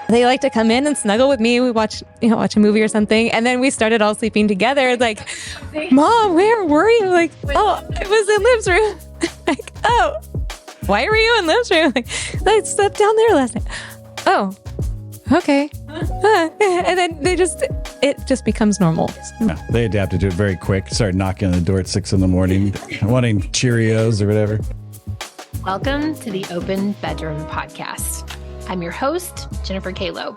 They like to come in and snuggle with me. We watch a movie or something. And then we started all sleeping together. It's like, Mom, where were you? Like, oh, I was in Liv's room. Like, oh, why were you in Liv's room? Like, I slept down there last night. Oh, okay. And then it just becomes normal. Yeah, they adapted to it very quick. Started knocking on the door at 6 a.m, wanting Cheerios or whatever. Welcome to the Open Bedroom Podcast. I'm your host, Jennifer Kalo.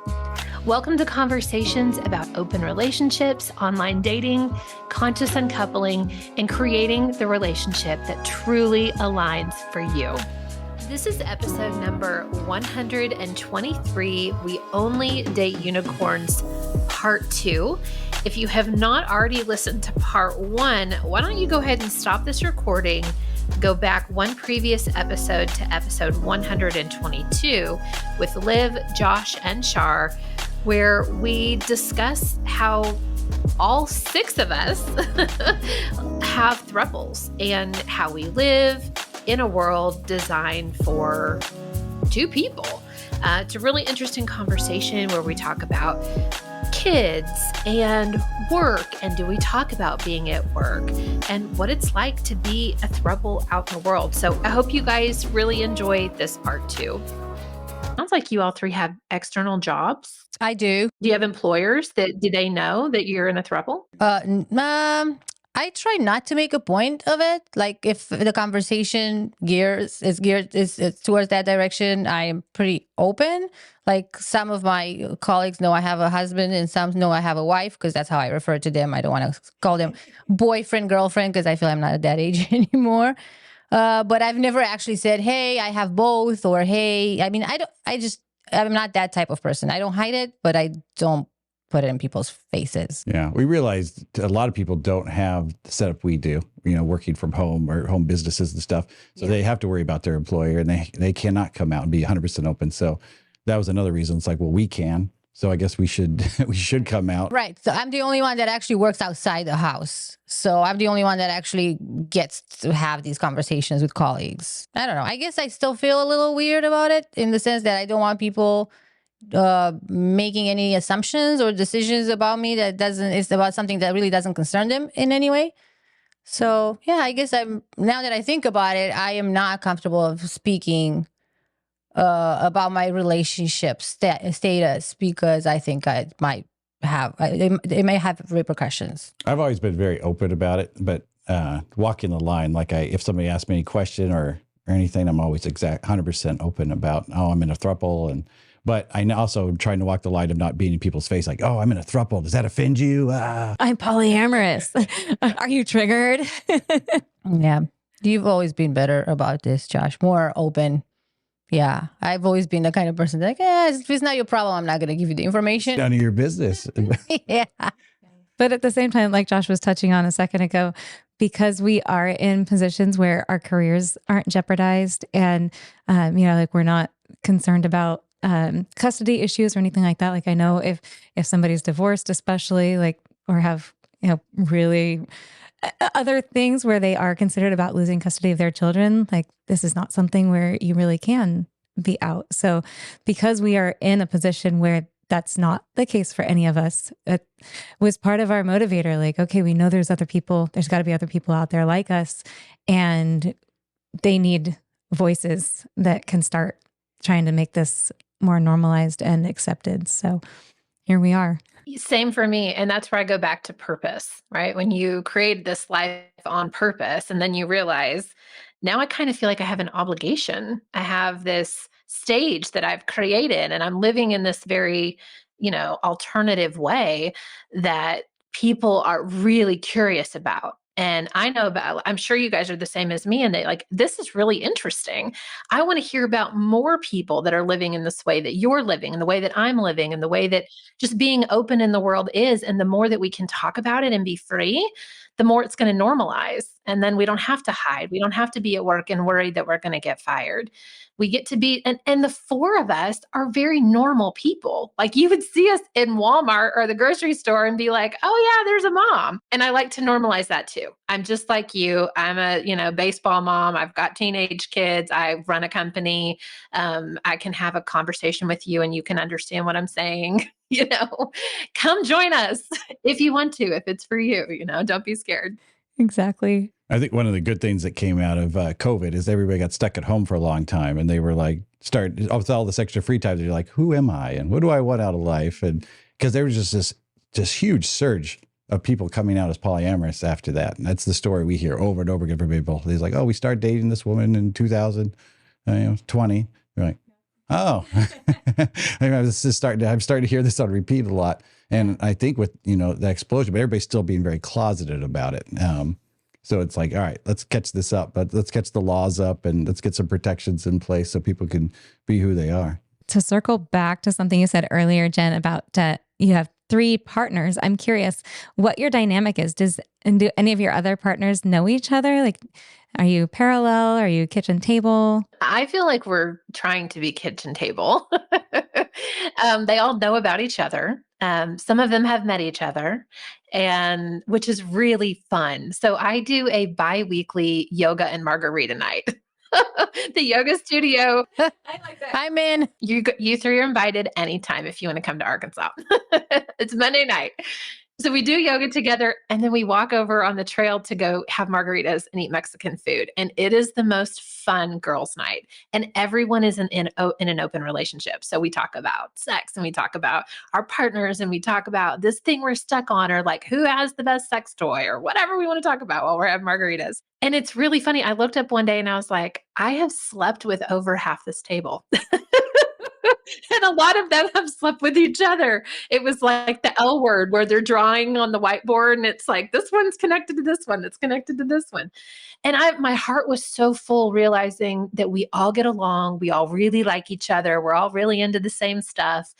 Welcome to conversations about open relationships, online dating, conscious uncoupling, and creating the relationship that truly aligns for you. This is episode number 123, We Only Date Unicorns, Part 2. If you have not already listened to Part 1, why don't you go ahead and stop this recording, go back one previous episode to episode 122 with Liv, Josh, and Char, where we discuss how all 6 of us have thruples and how we live in a world designed for 2 people. It's a really interesting conversation where we talk about kids and work, and do we talk about being at work and what it's like to be a throuple out in the world. So I hope you guys really enjoy this part 2. Sounds like you all 3 have external jobs. I do. Do you have employers do they know that you're in a throuple? I try not to make a point of it. Like if the conversation is geared towards that direction, I am pretty open. Like some of my colleagues know I have a husband and some know I have a wife because that's how I refer to them. I don't want to call them boyfriend, girlfriend because I feel I'm not at that age anymore. But I've never actually said, hey, I have both, or hey, I mean, I'm not that type of person. I don't hide it, but I don't put it in people's faces. Yeah, we realized a lot of people don't have the setup we do, working from home or home businesses and stuff. So They have to worry about their employer, and they cannot come out and be 100% open. So that was another reason. It's like, well, we can. So I guess we should come out. Right. So I'm the only one that actually works outside the house. So I'm the only one that actually gets to have these conversations with colleagues. I don't know. I guess I still feel a little weird about it in the sense that I don't want people making any assumptions or decisions about me it's about something that really doesn't concern them in any way. So yeah, I guess now that I think about it, I am not comfortable of speaking about my relationship status because I think it may have repercussions. I've always been very open about it, but walking the line, like if somebody asks me any question or anything, I'm always 100% open about, I'm in a throuple. But I also am trying to walk the line of not being in people's face like, oh, I'm in a throuple. Does that offend you? I'm polyamorous. Are you triggered? Yeah. You've always been better about this, Josh. More open. Yeah. I've always been the kind of person that, if it's not your problem, I'm not going to give you the information. None of your business. Yeah. But at the same time, like Josh was touching on a second ago, because we are in positions where our careers aren't jeopardized and, like we're not concerned about custody issues or anything like that. Like I know if somebody's divorced, especially or have, really other things where they are considered about losing custody of their children, like this is not something where you really can be out. So because we are in a position where that's not the case for any of us, it was part of our motivator. Like, okay, we know there's got to be other people out there like us, and they need voices that can start trying to make this more normalized and accepted. So here we are. Same for me. And that's where I go back to purpose, right? When you create this life on purpose and then you realize, now I kind of feel like I have an obligation. I have this stage that I've created and I'm living in this very, alternative way that people are really curious about. And I'm sure you guys are the same as me. And this is really interesting. I want to hear about more people that are living in this way that you're living and the way that I'm living and the way that just being open in the world is. And the more that we can talk about it and be free, the more it's going to normalize. And then we don't have to hide. We don't have to be at work and worried that we're going to get fired. We get to be, and the four of us are very normal people. Like you would see us in Walmart or the grocery store and be like, oh yeah, there's a mom. And I like to normalize that too. I'm just like you. I'm a, baseball mom. I've got teenage kids. I run a company. I can have a conversation with you and you can understand what I'm saying. Come join us if you want to, if it's for you, don't be scared. Exactly. I think one of the good things that came out of COVID is everybody got stuck at home for a long time, and they were like, with all this extra free time, they're like, who am I and what do I want out of life? And because there was just this huge surge of people coming out as polyamorous after that. And that's the story we hear over and over again from people. He's like, oh, we started dating this woman in 2020. You're like, oh, I'm starting to hear this on repeat a lot. And I think with, the explosion, but everybody's still being very closeted about it. So it's like, all right, let's catch this up, but let's catch the laws up and let's get some protections in place so people can be who they are. To circle back to something you said earlier, Jen, about you have 3 partners. I'm curious what your dynamic is. Do any of your other partners know each other? Like, are you parallel? Are you kitchen table? I feel like we're trying to be kitchen table. They all know about each other. Some of them have met each other, and which is really fun. So I do a bi-weekly yoga and margarita night. The yoga studio. I like that. I'm in. You 3 are invited anytime if you want to come to Arkansas. It's Monday night. So we do yoga together, and then we walk over on the trail to go have margaritas and eat Mexican food. And it is the most fun girls' night. And everyone is in an open relationship. So we talk about sex, and we talk about our partners, and we talk about this thing we're stuck on, or like who has the best sex toy, or whatever we want to talk about while we're having margaritas. And it's really funny. I looked up one day and I was like, I have slept with over half this table. And a lot of them have slept with each other. It was like the L word where they're drawing on the whiteboard and it's like, this one's connected to this one. It's connected to this one. And my heart was so full realizing that we all get along. We all really like each other. We're all really into the same stuff.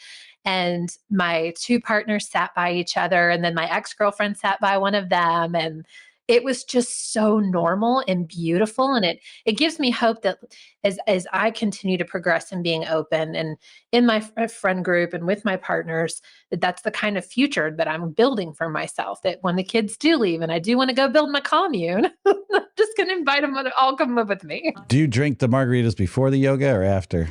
And my 2 partners sat by each other. And then my ex-girlfriend sat by one of them. And it was just so normal and beautiful. And it gives me hope that as I continue to progress in being open and in my friend group and with my partners, that's the kind of future that I'm building for myself, that when the kids do leave and I do want to go build my commune, I'm just going to invite them to all come live with me. Do you drink the margaritas before the yoga or after?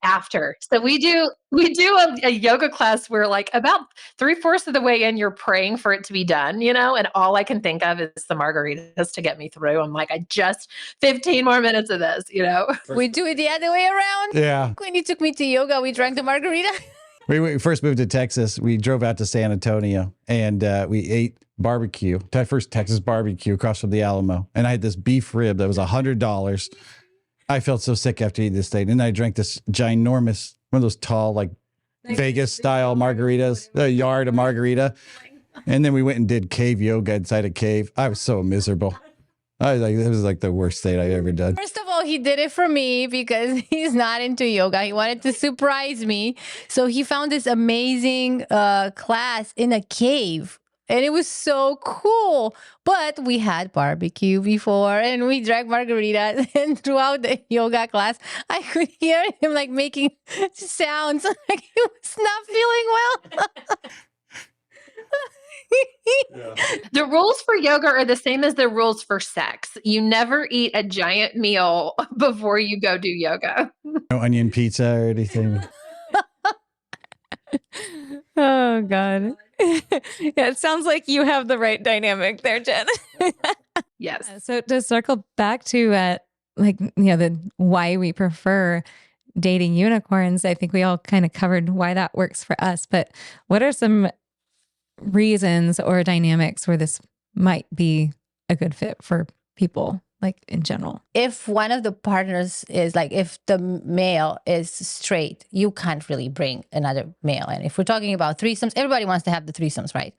After. So we do a yoga class where like about 3/4 of the way in, you're praying for it to be done, and all I can think of is the margaritas to get me through. I'm like, I just 15 more minutes of this, We do it the other way around. Yeah. When you took me to yoga, we drank the margarita. We first moved to Texas. We drove out to San Antonio and we ate barbecue, first Texas barbecue across from the Alamo. And I had this beef rib that was $100. I felt so sick after eating this thing. And I drank this ginormous, one of those tall, like Vegas style margaritas, a yard of margarita. And then we went and did cave yoga inside a cave. I was so miserable. It was like the worst thing I've ever done. First of all, he did it for me because he's not into yoga. He wanted to surprise me. So he found this amazing class in a cave. And it was so cool. But we had barbecue before and we drank margaritas. And throughout the yoga class, I could hear him like making sounds like he was not feeling well. Yeah. The rules for yoga are the same as the rules for sex. You never eat a giant meal before you go do yoga. No onion pizza or anything. Oh, God. Yeah, it sounds like you have the right dynamic there, Jen. Yes. So to circle back to the why we prefer dating unicorns, I think we all kind of covered why that works for us. But what are some reasons or dynamics where this might be a good fit for people, like in general? If one of the partners is like, if the male is straight, you can't really bring another male. And if we're talking about threesomes, everybody wants to have the threesomes, right?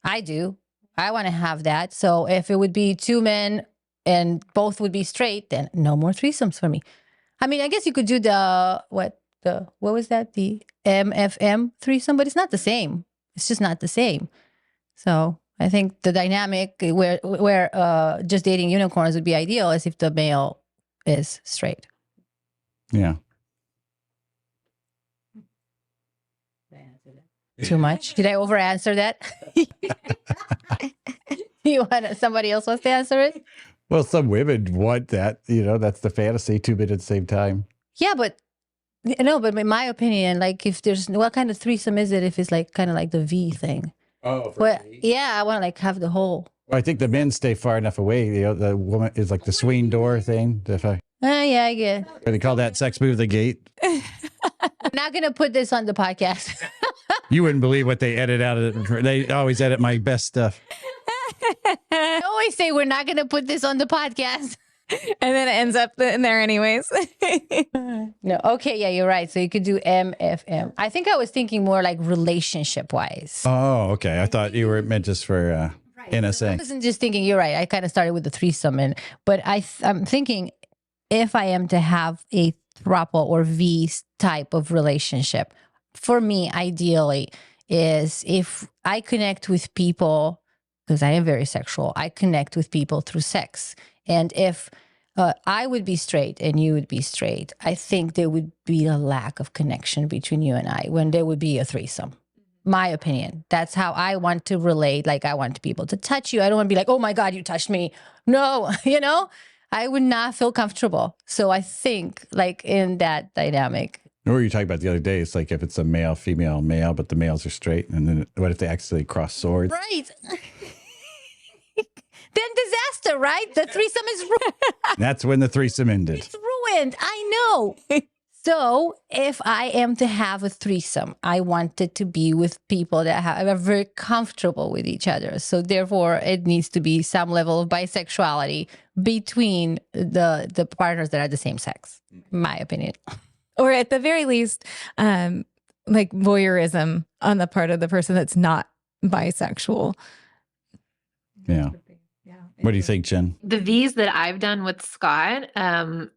I do. I want to have that. So if it would be 2 men and both would be straight, then no more threesomes for me. I mean, I guess you could do what was that? The MFM threesome, but it's not the same. It's just not the same. So I think the dynamic where just dating unicorns would be ideal is if the male is straight. Yeah. Too much? Did I over answer that? Somebody else wants to answer it? Well, some women want that. That's the fantasy. 2 men at the same time. Yeah, but but in my opinion, like if there's what kind of threesome is it if it's like kind of like the V thing? Oh, but yeah, I want to like have the whole. Well, I think the men stay far enough away. The woman is like the swing door thing. Yeah, I get. They call that sex move the gate. I'm not gonna put this on the podcast. You wouldn't believe what they edit out of it. They always edit my best stuff. I always say we're not gonna put this on the podcast. And then it ends up in there anyways. No, okay, yeah, you're right. So you could do MFM. I think I was thinking more like relationship wise. Oh, okay. I thought you were meant just for NSA. I wasn't just thinking. You're right. I kind of started with the threesome, but I'm thinking if I am to have a throuple or V type of relationship, for me, ideally, is if I connect with people, because I am very sexual, I connect with people through sex. And if I would be straight and you would be straight, I think there would be a lack of connection between you and I when there would be a threesome. My opinion. That's how I want to relate. Like, I want to be able to touch you. I don't want to be like, oh my God, you touched me. No, I would not feel comfortable. So I think like in that dynamic. What were you talking about the other day? It's like if it's a male, female, male, but the males are straight. And then what if they accidentally cross swords? Right. Then disaster, right? The threesome is ruined. That's when the threesome ended. It's ruined. I know. So if I am to have a threesome, I want it to be with people that are very comfortable with each other. So therefore, it needs to be some level of bisexuality between the partners that are the same sex, in my opinion. Or at the very least, like voyeurism on the part of the person that's not bisexual. Yeah. What do you think, Jen? The V's that I've done with Scott,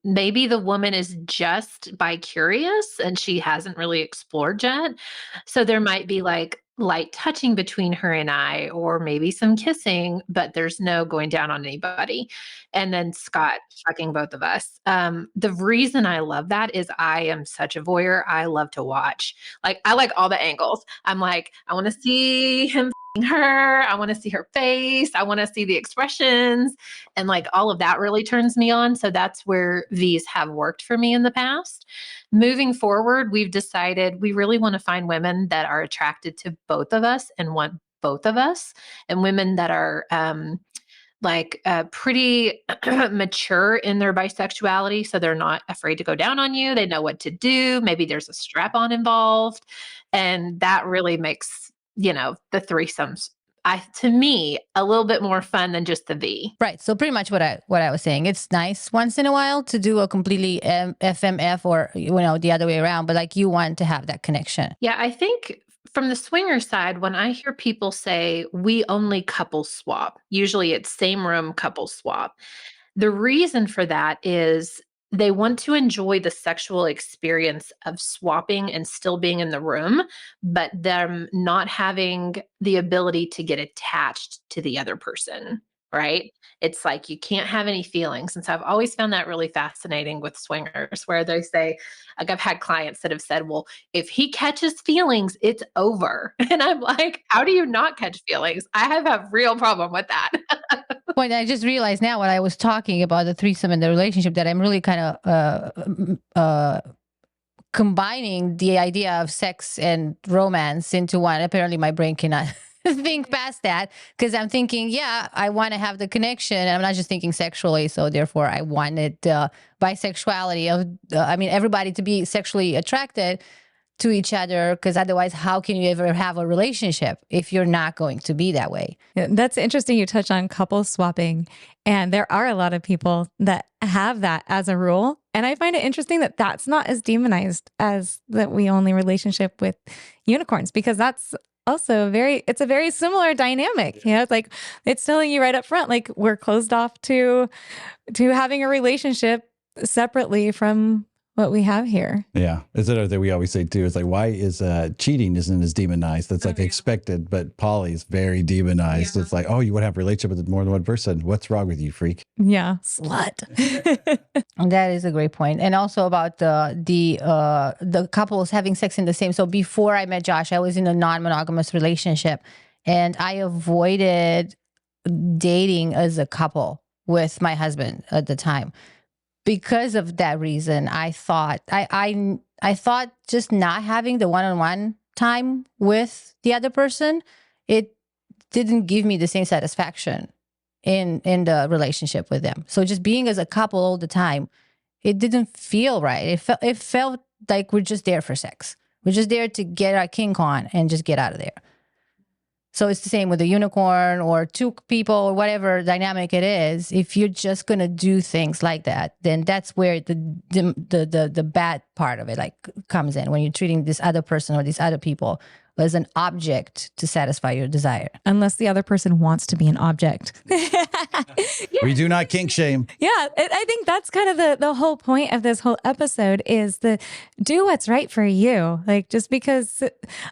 maybe the woman is just bi-curious and she hasn't really explored yet. So there might be like light touching between her and I, or maybe some kissing, but there's no going down on anybody. And then Scott fucking both of us. The reason I love that is I am such a voyeur. I love to watch. Like, I like all the angles. I'm like, I want to see him her. I want to see her face. I want to see the expressions, and like all of that really turns me on. So that's where V's have worked for me in the past. Moving forward, we've decided we really want to find women that are attracted to both of us and want both of us, and women that are pretty mature in their bisexuality. So they're not afraid to go down on you. They know what to do. Maybe there's a strap-on involved. And that really makes the threesomes, to me, a little bit more fun than just the V. Right. So pretty much what I was saying, it's nice once in a while to do a completely FMF or, the other way around, but like you want to have that connection. Yeah. I think from the swinger side, when I hear people say we only couple swap, usually it's same room couple swap. The reason for that is they want to enjoy the sexual experience of swapping and still being in the room, but them not having the ability to get attached to the other person, right? It's like you can't have any feelings. And so I've always found that really fascinating with swingers, where they say, like, I've had clients that have said, well, if he catches feelings, it's over. And I'm like, how do you not catch feelings? I have a real problem with that. Well, I just realized now when I was talking about the threesome and the relationship that I'm really kind of combining the idea of sex and romance into one. Apparently my brain cannot think past that, because I'm thinking, yeah, I want to have the connection, and I'm not just thinking sexually. So therefore I wanted bisexuality of, everybody to be sexually attracted to each other, because otherwise how can you ever have a relationship if you're not going to be that way? Yeah, that's interesting. You touch on couple swapping, and there are a lot of people that have that as a rule. And I find it interesting that that's not as demonized as that we only relationship with unicorns, because that's also it's a very similar dynamic. Yeah. It's like, it's telling you right up front, like, we're closed off to having a relationship separately from what we have here. Yeah. It's another thing we always say too. It's like, why is cheating isn't as demonized? That's like expected, but poly is very demonized. It's like, oh, you want to have a relationship with more than one person. What's wrong with you, freak? Yeah. Slut. That is a great point. And also about the couples having sex in the same. So before I met Josh, I was in a non-monogamous relationship, and I avoided dating as a couple with my husband at the time. Because of that reason, I thought I thought just not having the one-on-one time with the other person, it didn't give me the same satisfaction in the relationship with them. So just being as a couple all the time, it didn't feel right. It felt like we're just there for sex. We're just there to get our kink on and just get out of there. So it's the same with a unicorn or two people or whatever dynamic it is. If you're just gonna do things like that, then that's where the bad part of it like comes in, when you're treating this other person or these other people as an object to satisfy your desire. Unless the other person wants to be an object. We do not kink shame. Yeah, I think that's kind of the whole point of this whole episode is to do what's right for you. Like, just because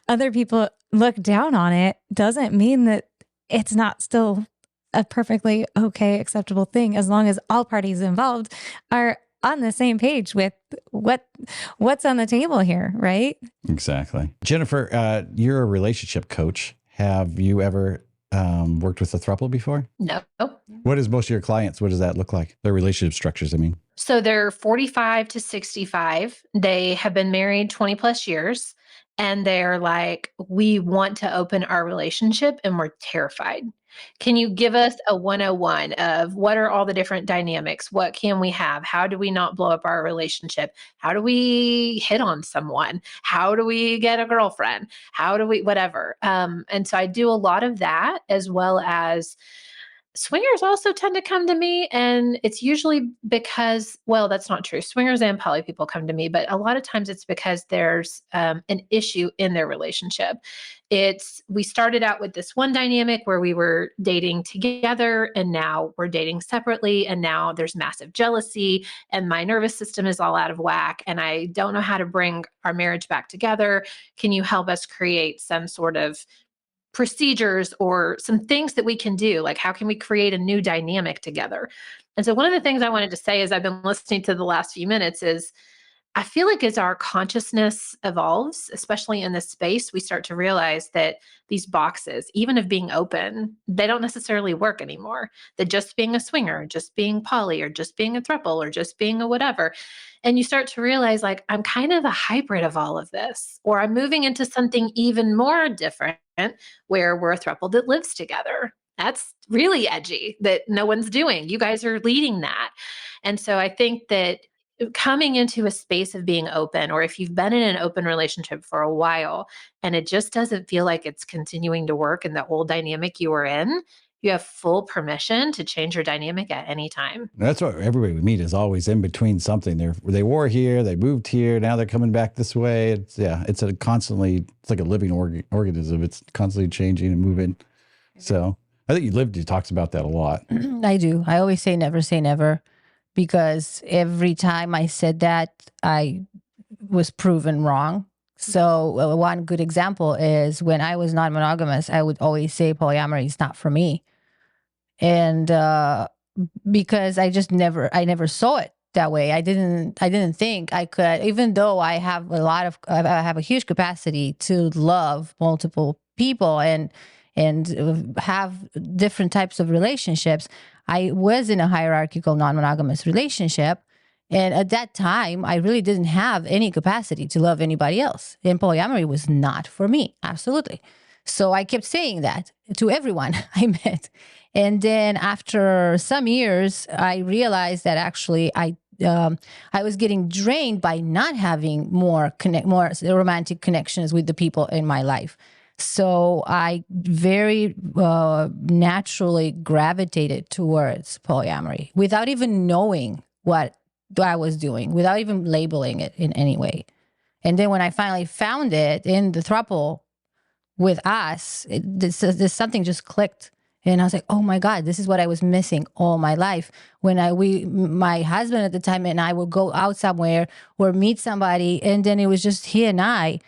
other people look down on it doesn't mean that it's not still a perfectly okay, acceptable thing, as long as all parties involved are on the same page with what's on the table here, right? Exactly. Jennifer, you're a relationship coach. Have you ever worked with a throuple before? No. What is most of your clients? What does that look like? Their relationship structures, I mean. So they're 45 to 65. They have been married 20 plus years. And they're like, we want to open our relationship and we're terrified. Can you give us a 101 of what are all the different dynamics? What can we have? How do we not blow up our relationship? How do we hit on someone? How do we get a girlfriend? How do we, whatever. And so I do a lot of that, as well as swingers also tend to come to me, and it's usually because, well, that's not true. Swingers and poly people come to me, but a lot of times it's because there's an issue in their relationship. We started out with this one dynamic where we were dating together, and now we're dating separately, and now there's massive jealousy, and my nervous system is all out of whack, and I don't know how to bring our marriage back together. Can you help us create some sort of procedures or some things that we can do? Like, how can we create a new dynamic together? And so one of the things I wanted to say as I've been listening to the last few minutes is, I feel like as our consciousness evolves, especially in this space, we start to realize that these boxes, even of being open, they don't necessarily work anymore. That just being a swinger, just being poly, or just being a throuple, or just being a whatever. And you start to realize, like, I'm kind of a hybrid of all of this, or I'm moving into something even more different where we're a throuple that lives together. That's really edgy that no one's doing. You guys are leading that. And so I think that coming into a space of being open, or if you've been in an open relationship for a while and it just doesn't feel like it's continuing to work in the old dynamic you were in, you have full permission to change your dynamic at any time. That's what everybody we meet is always in between something. They were here, they moved here, now they're coming back this way. It's like a living organism. It's constantly changing and moving. So I think you talks about that a lot. I do. I always say never, because every time I said that, I was proven wrong. So one good example is when I was non-monogamous, I would always say polyamory is not for me. And because I never saw it that way. I didn't think I could, even though I have a huge capacity to love multiple people and have different types of relationships. I was in a hierarchical non-monogamous relationship. And at that time, I really didn't have any capacity to love anybody else. And polyamory was not for me. Absolutely. So I kept saying that to everyone I met. And then after some years, I realized that actually I was getting drained by not having more romantic connections with the people in my life. So I very naturally gravitated towards polyamory without even knowing what I was doing, without even labeling it in any way. And then when I finally found it in the throuple with us, there's something just clicked. And I was like, oh my God, this is what I was missing all my life. When my husband at the time and I would go out somewhere or meet somebody, and then it was just he and I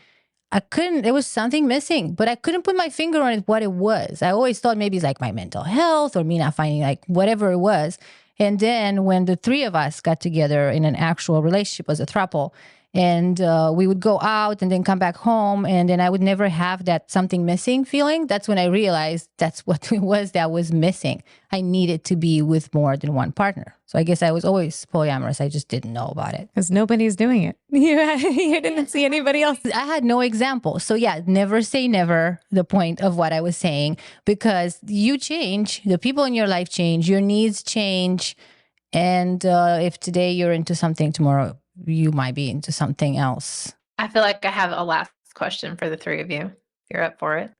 couldn't, there was something missing, but I couldn't put my finger on it, what it was. I always thought maybe it's like my mental health or me not finding like whatever it was. And then when the three of us got together in an actual relationship as a throuple, and we would go out and then come back home, and then I would never have that something missing feeling. That's when I realized that's what it was that was missing. I needed to be with more than one partner. So I guess I was always polyamorous. I just didn't know about it. Because nobody's doing it. You didn't see anybody else. I had no example. So yeah, never say never, the point of what I was saying, because you change, the people in your life change, your needs change. And if today you're into something, tomorrow you might be into something else. I feel like I have a last question for the three of you. If you're up for it.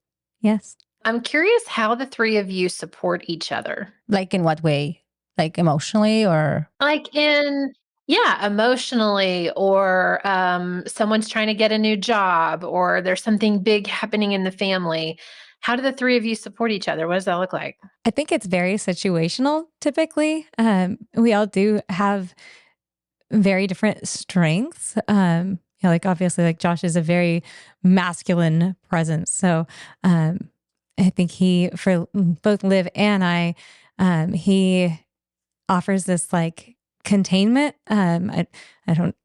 Yes. I'm curious how the three of you support each other. Like in what way? Like emotionally or? Like emotionally, or someone's trying to get a new job, or there's something big happening in the family. How do the three of you support each other? What does that look like? I think it's very situational typically. We all do have very different strengths. Like obviously like Josh is a very masculine presence. So I think for both Liv and I, he offers this like containment. I don't,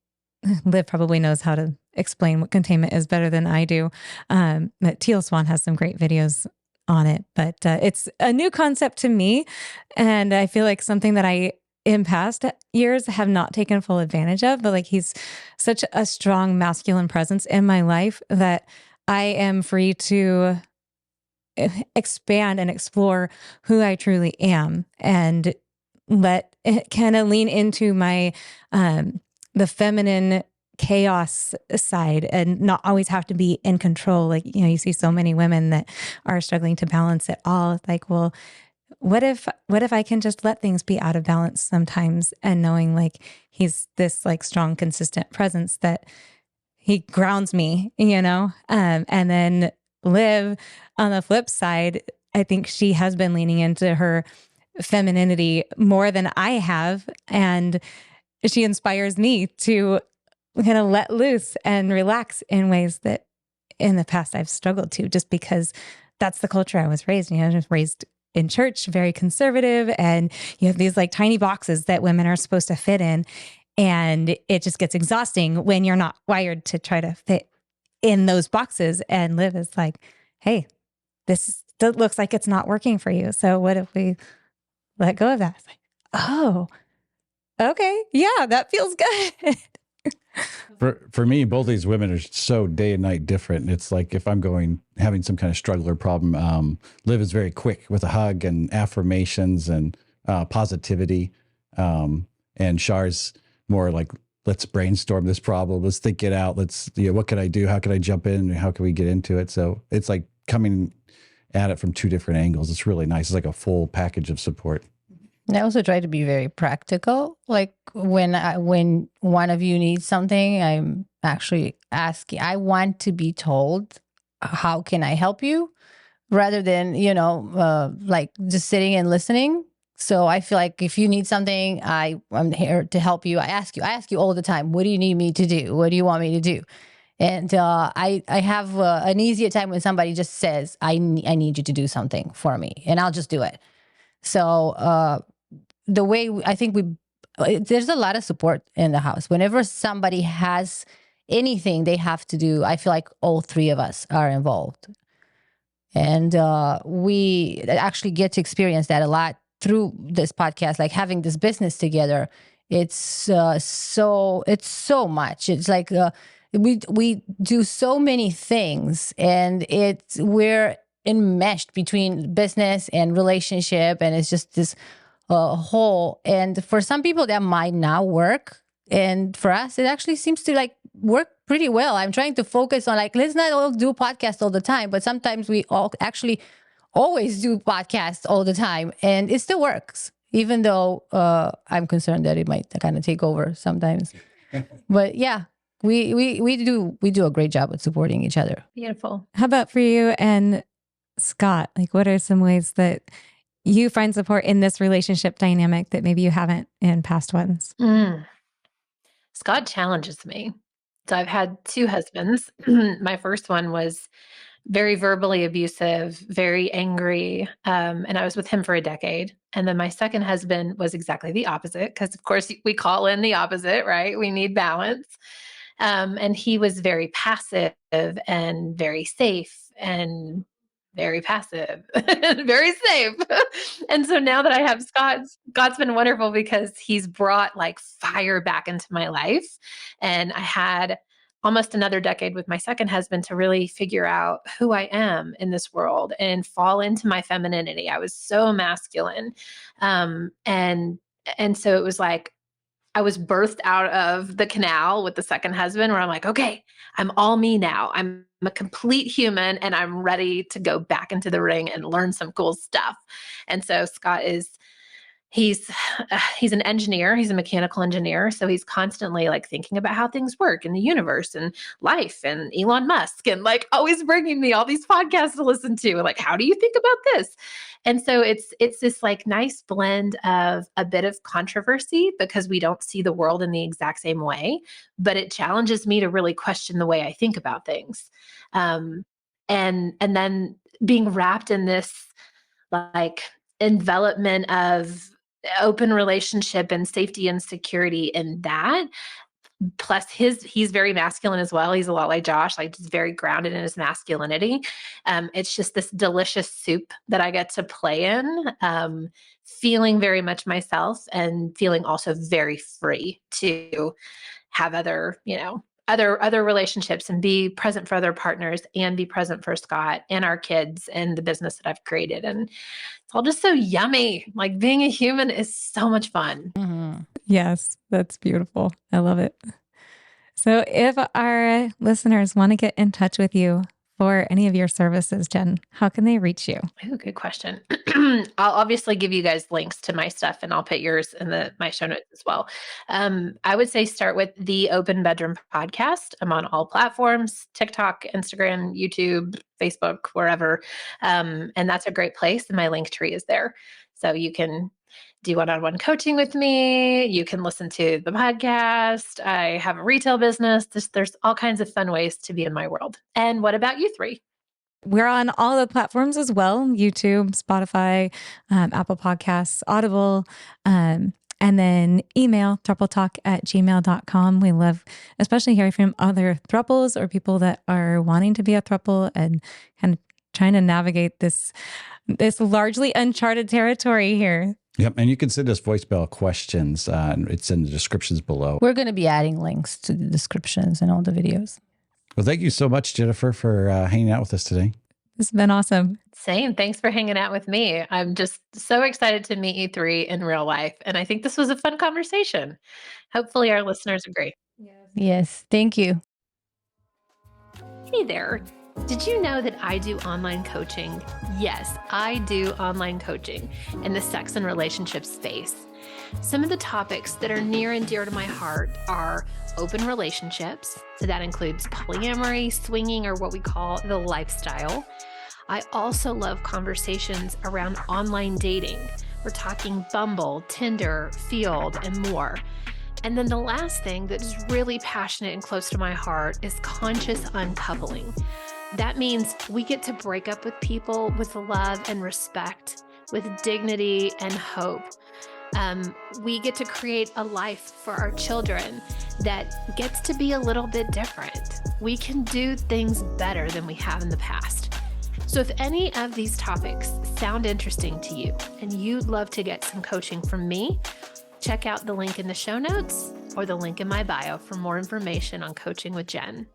Liv probably knows how to explain what containment is better than I do. But Teal Swan has some great videos on it, but it's a new concept to me. And I feel like something that I, in past years, have not taken full advantage of, but like he's such a strong masculine presence in my life that I am free to expand and explore who I truly am and let it kind of lean into my, the feminine chaos side and not always have to be in control. Like, you see so many women that are struggling to balance it all. Like, well, what if I can just let things be out of balance sometimes, and knowing like he's this like strong, consistent presence that he grounds me, and then Liv on the flip side, I think she has been leaning into her femininity more than I have. And she inspires me to kind of let loose and relax in ways that in the past I've struggled to, just because that's the culture I was raised in. I was raised in church, very conservative. And you have these like tiny boxes that women are supposed to fit in. And it just gets exhausting when you're not wired to try to fit in those boxes. And Liv is like, hey, this looks like it's not working for you. So what if we let go of that? It's like, oh, okay. Yeah, that feels good. For me, both these women are so day and night different. It's like if I'm having some kind of struggle or problem, Liv is very quick with a hug and affirmations and positivity. And Char's more like, let's brainstorm this problem. Let's think it out. What can I do? How can I jump in? How can we get into it? So it's like coming at it from two different angles. It's really nice. It's like a full package of support. I also try to be very practical. Like when one of you needs something, I'm actually asking, I want to be told, how can I help you? Rather than, like just sitting and listening. So I feel like if you need something, I'm here to help you. I ask you all the time, what do you need me to do? What do you want me to do? And I have an easier time when somebody just says, I need you to do something for me, and I'll just do it. So the way I think there's a lot of support in the house. Whenever somebody has anything they have to do, I feel like all three of us are involved. And we actually get to experience that a lot through this podcast, like having this business together. It's so much. It's like we do so many things, and we're enmeshed between business and relationship, and it's just this whole. And for some people that might not work, and for us it actually seems to like work pretty well. I'm trying to focus on like, let's not all do podcasts all the time, but sometimes we all actually always do podcasts all the time, and it still works, even though I'm concerned that it might kind of take over sometimes. But yeah, we do a great job at supporting each other. Beautiful. How about for you and Scott? Like, what are some ways that you find support in this relationship dynamic that maybe you haven't in past ones? Scott challenges me. So I've had 2 husbands. My first one was very verbally abusive, very angry. And I was with him for a decade. And then my second husband was exactly the opposite, because of course we call in the opposite, right? We need balance. And he was very passive and very safe and very passive, very safe. And so now that I have Scott's been wonderful because he's brought like fire back into my life. And I had almost another decade with my second husband to really figure out who I am in this world and fall into my femininity. I was so masculine. And so it was like, I was birthed out of the canal with the second husband where I'm like, okay, I'm all me now. I'm a complete human and I'm ready to go back into the ring and learn some cool stuff. And so Scott he's an engineer. He's a mechanical engineer. So he's constantly like thinking about how things work in the universe and life and Elon Musk and like always bringing me all these podcasts to listen to. Like, how do you think about this? And so it's this like nice blend of a bit of controversy because we don't see the world in the exact same way, but it challenges me to really question the way I think about things. And then being wrapped in this like envelopment of open relationship and safety and security in that. Plus he's very masculine as well. He's a lot like Josh, like just very grounded in his masculinity. It's just this delicious soup that I get to play in, feeling very much myself and feeling also very free to have other relationships and be present for other partners and be present for Scott and our kids and the business that I've created. And it's all just so yummy. Like being a human is so much fun. Yes, that's beautiful. I love it. So if our listeners want to get in touch with you for any of your services, Jen, how can they reach you? Ooh, good question. I'll obviously give you guys links to my stuff and I'll put yours in my show notes as well. I would say start with the Open Bedroom Podcast. I'm on all platforms, TikTok, Instagram, YouTube, Facebook, wherever. And that's a great place. And my link tree is there. So you can do one-on-one coaching with me. You can listen to the podcast. I have a retail business. There's all kinds of fun ways to be in my world. And what about you 3? We're on all the platforms as well: YouTube, Spotify, Apple Podcasts, Audible, and then email throupletalk@gmail.com. We love especially hearing from other throuples or people that are wanting to be a throuple and kind of trying to navigate this largely uncharted territory here. Yep. And you can send us voicemail questions. It's in the descriptions below. We're going to be adding links to the descriptions and all the videos. Well, thank you so much, Jennifer, for hanging out with us today. This has been awesome. Same. Thanks for hanging out with me. I'm just so excited to meet you 3 in real life. And I think this was a fun conversation. Hopefully our listeners agree. Yes. Thank you. Hey there. Did you know that I do online coaching? Yes, I do online coaching in the sex and relationship space. Some of the topics that are near and dear to my heart are open relationships. So that includes polyamory, swinging, or what we call the lifestyle. I also love conversations around online dating. We're talking Bumble, Tinder, Field, and more. And then the last thing that is really passionate and close to my heart is conscious uncoupling. That means we get to break up with people with love and respect, with dignity and hope. We get to create a life for our children that gets to be a little bit different. We can do things better than we have in the past. So if any of these topics sound interesting to you and you'd love to get some coaching from me, check out the link in the show notes or the link in my bio for more information on coaching with Jen.